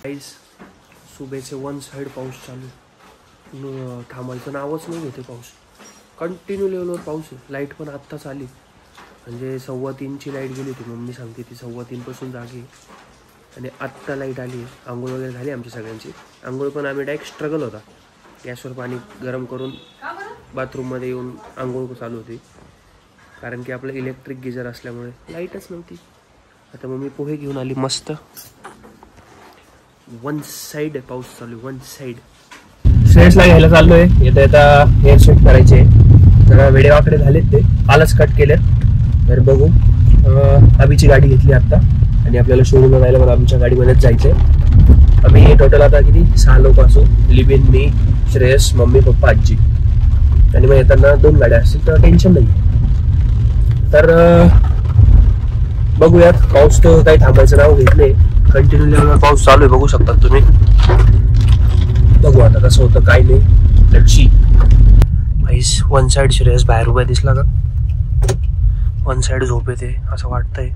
Guys सुबेचे one side पाऊस चालू, थांबायचं नावच नाही घेते. पाऊस कंटिन्यू लेवलवर पाऊस आहे. लाईट पण आत्ताच आली, म्हणजे 2:15ची लाईट गेली होती. मम्मी सांगते ती 2:15पासून जागी आणि आत्ता लाईट आली आहे. आंघोळ वगैरे झाली आमची सगळ्यांची. आंघोळ पण आम्ही डायरेक्ट स्ट्रगल होता, गॅसवर पाणी गरम करून बाथरूममध्ये येऊन आंघोळ चालू होती, कारण की आपलं इलेक्ट्रिक गिझर असल्यामुळे लाईटच नव्हती. आता मम्मी पोहे घेऊन आली मस्त. वन साइड पाऊस चालू, वन साइड. श्रेयसला घ्यायला चाललोय. येता येता हेअर सेट करायचे, जरा वेडेवाकडे झालेत ते, कालच कट केलेत. तर बघू. अभिची गाडी घेतली आता आणि आपल्याला शोरूमला जायला मला आमच्या गाडीमध्येच जायचंय. आम्ही टोटल आता किती 6 लोक असू. लिबिन, मी, श्रेयस, मम्मी, पप्पा, आजी आणि मग येताना 2 गाड्या असतील तर टेन्शन नाही. तर बघूयात. पाऊस तर काही थांबायचं नाव घेत नाही, कंटिन्यू लेवलवर पाऊस चालू आहे, बघू शकता तुम्ही. बघू आता कसं होतं काय नाही. लक्षी भाईस वन साइड श्रेयस बाहेर उभा दिसला का, वन साइड झोप येते असं वाटतंय.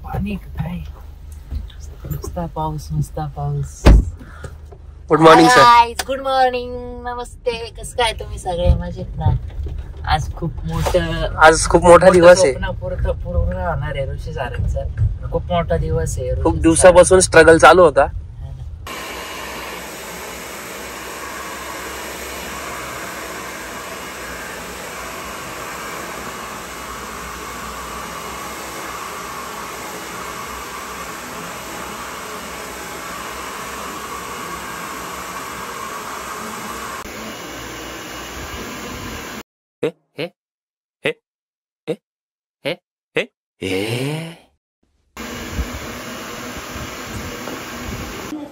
पाणी काय नुसता पाऊस, नुसता पाऊस. Good morning sir. Good morning, नमस्ते. कसं काय तुम्ही सगळे मजेत ना? आज खूप मोठा दिवस आहे. पूर्ण होणार आहे ऋषी सारांचा. खूप मोठा दिवस आहे. खूप दिवसापासून स्ट्रगल चालू होता.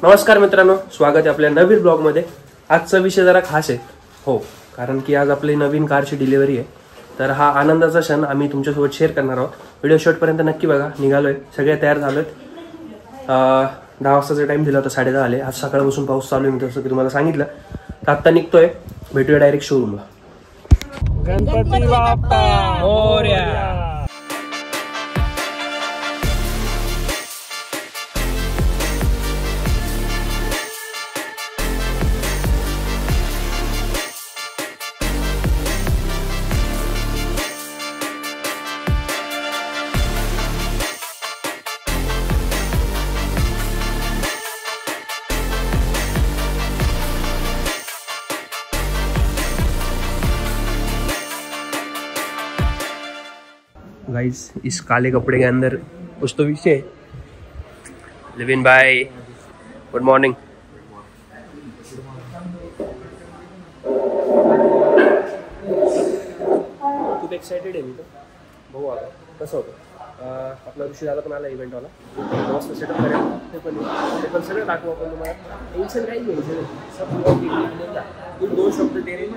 नमस्कार मित्रांनो, स्वागत आहे आपल्या नवीन ब्लॉग मध्ये. आजचा विषय जरा खास आहे. हो, कारण की आज आपली नवीन कारची डिलिव्हरी आहे. तर हा आनंदाचा क्षण आम्ही तुमच्यासोबत शेअर करणार आहोत. व्हिडिओ शेवटपर्यंत नक्की बघा. निघालोय, सगळे तयार झालोय. 10 वाजताचा टाइम दिला होता, 10:30 आले. आज सकाळपासून पाऊस चालू आहे, जसं की तुम्हाला सांगितलं. तर आत्ता निघतोय, भेटूया डायरेक्ट शोरूमला. गणपती बाप्पा मोरया. गाइस, इस काले कपड़े के अंदर कुछ तो विषय है. लिविन भाई, गुड मॉर्निंग. खूप एक्साइटेड आहे मी तर. बघू आता कसं होतं. आपला ऋषी दादा पण आला इव्हेंटवाला, मस्त सेटअप करेल. ते पण सगळं दाखवू आपण तुम्हाला. टेन्शन काही घ्यायचं नाही. सब 2 शब्द तेरे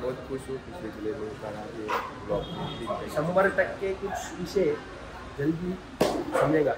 बहुत खुश हूँ. पिछले जिले में ये ब्लॉग 100% कुछ विषय जल्दी समझेगा.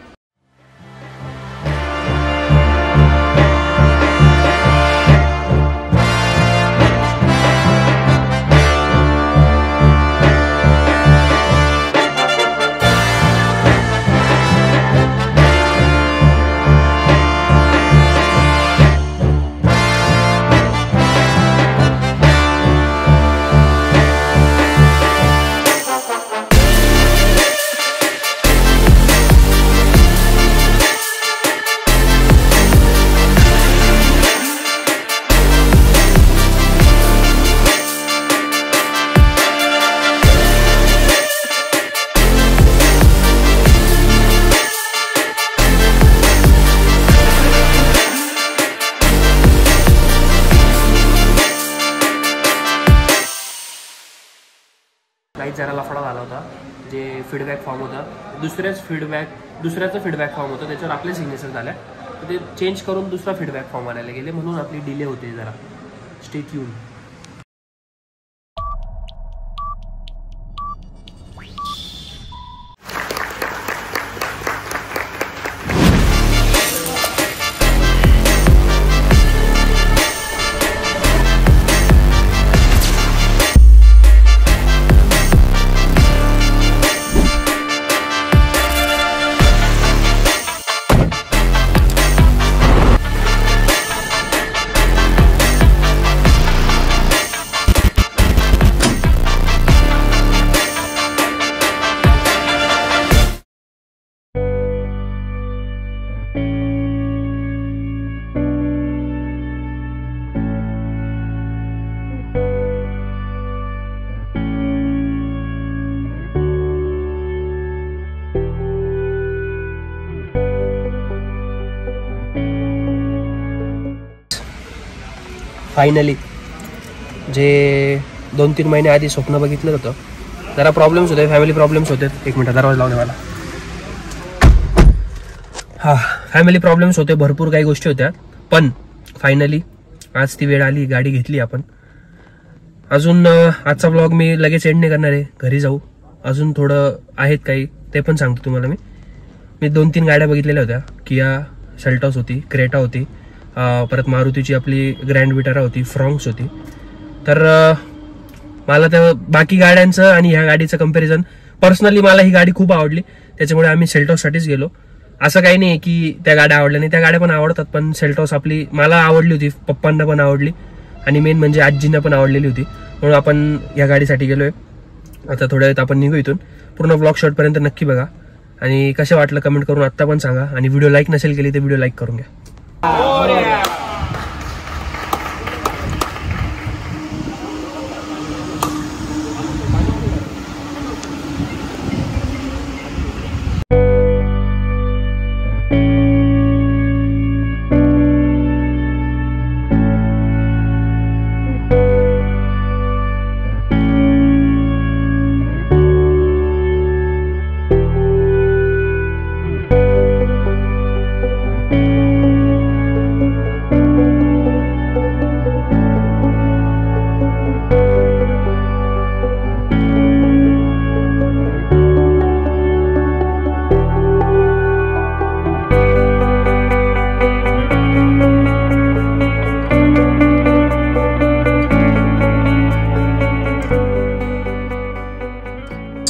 काहीच जरा लफडा झाला होता. जे फीडबॅक फॉर्म होता, दुसऱ्याचं फीडबॅक फॉर्म होतं, त्याच्यावर आपले सिग्नेचर झाल्या. तर ते चेंज करून दुसरा फीडबॅक फॉर्म आणायला गेले, म्हणून आपली डिले होते जरा. Stay tune. फायनली जे 2-3 महिने आधी स्वप्न बघितलं होतं, जरा प्रॉब्लेम्स होते, फॅमिली प्रॉब्लेम्स होते. एक मिनिट दरवाजा लावणे मला. हां, फॅमिली प्रॉब्लेम्स होते, भरपूर काही गोष्टी होत्या, पण फायनली आज ती वेळ आली, गाडी घेतली आपण. अजून आजचा ब्लॉग मी लगेच एंड नाही करणार आहे, घरी जाऊ. अजून थोडं आहेत काही, ते पण सांगतो तुम्हाला. मी 2-3 गाड्या बघितलेल्या होत्या. किया सेल्टॉस होती, क्रेटा होती, परत मारुतीची आपली ग्रँड विटारा होती, फ्रॉन्क्स होती. तर मला त्या बाकी गाड्यांचं आणि ह्या गाडीचं कंपॅरिझन, पर्सनली मला ही गाडी खूप आवडली, त्याच्यामुळे आम्ही सेल्टॉससाठीच गेलो. असं काही नाही की त्या गाड्या आवडल्या नाही, त्या गाड्या पण आवडतात, पण सेल्टॉस आपली मला आवडली होती, पप्पांना पण आवडली आणि मेन म्हणजे आजींना पण आवडलेली होती, म्हणून आपण या गाडीसाठी गेलोय. आता थोड्या वेळात आपण निघू इथून. पूर्ण ब्लॉग शेवटपर्यंत नक्की बघा आणि कसं वाटलं कमेंट करून आत्ता पण सांगा. आणि व्हिडिओ लाईक नसेल केली तर व्हिडिओ लाईक करून घ्या.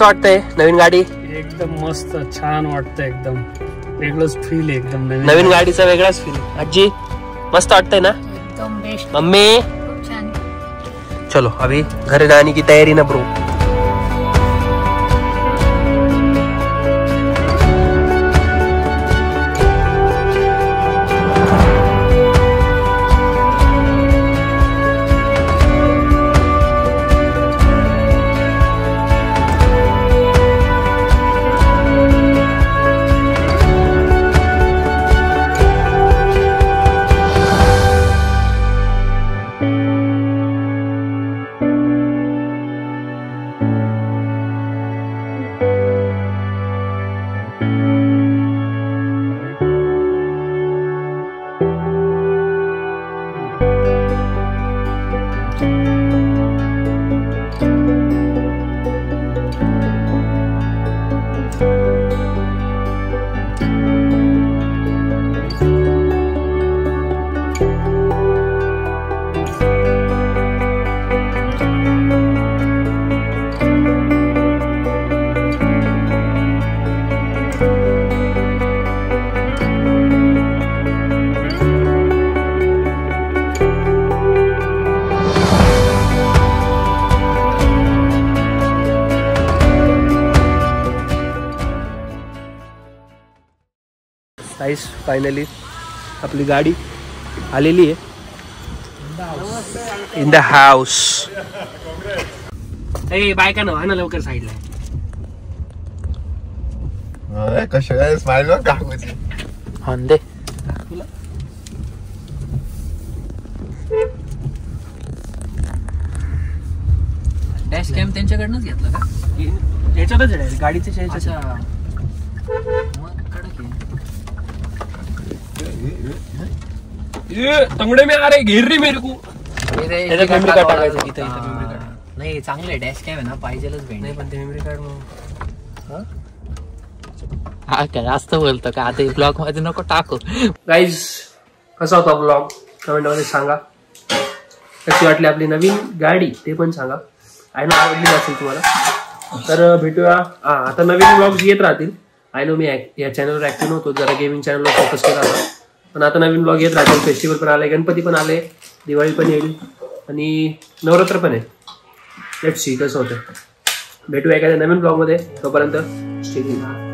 वाटतंय नवीन गाडी? एकदम मस्त, छान वाटतंय, एकदम वेगळंच फील आहे, एकदम नवीन गाडीचा वेगळाच फील. आजी मस्त वाटतंय ना? एकदम बेस्ट. मम्मी खूप छान. चलो अभी घर जाने की तैयारी ना ब्रो. गाइस फायनली आपली गाडी आलेली आहे इन द हाऊस. ए बायका ना ना लवकर साईडला. कशा काय स्माइल काकूची होंदे डॅश कॅम त्यांच्याकडनंच घेतला का? याच्यातच आहे गाडीच्या अच्छा मग कडक आहे. ये तंगड़े में आ रहे घेर रही मेरे को. मेमरी कार्ड टाकायचं इथं इथं मेमरी कार्ड नाही. चांगलं आहे डॅश कॅम आहे ना, पाहिजेलच भेट नाही पण ते मेमरी कार्ड हा काय जास्त बोलतो का आता ब्लॉग मध्ये नको टाकू. गाईज कसा होता ब्लॉग कमेंट मध्ये सांगा. कशी वाटली आपली नवीन गाडी ते पण सांगा. आय नो आवडली असेल तुम्हाला. तर भेटूया. आता नवीन ब्लॉग्स येत राहतील. आय नो मी या चॅनलवर ऍक्टिव्ह नव्हतो, जरा गेमिंग चॅनलवर फोकस केला होता, पण आता नवीन ब्लॉग येत राहतील. फेस्टिवल पण आले, गणपती पण आले, दिवाळी पण येईल आणि नवरात्र पण आहे. लेट्स सी कसं होतं. भेटूया एखाद्या नवीन ब्लॉग मध्ये. तोपर्यंत स्टे ट्यून्ड.